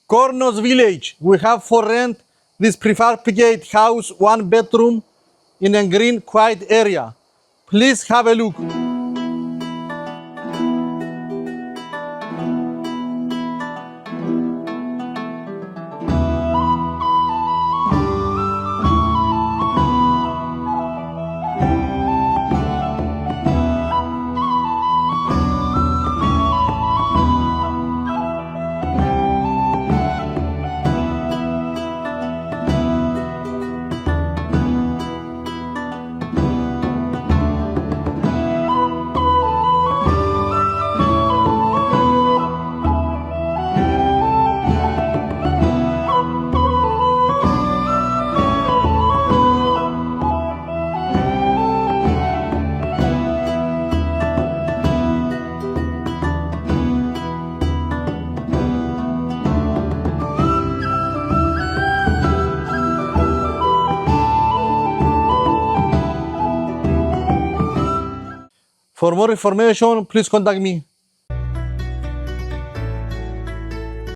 Kornos village. We have for rent this prefabricated house, 1 bedroom in a green, quiet area. Please have a look. For more information, please contact me.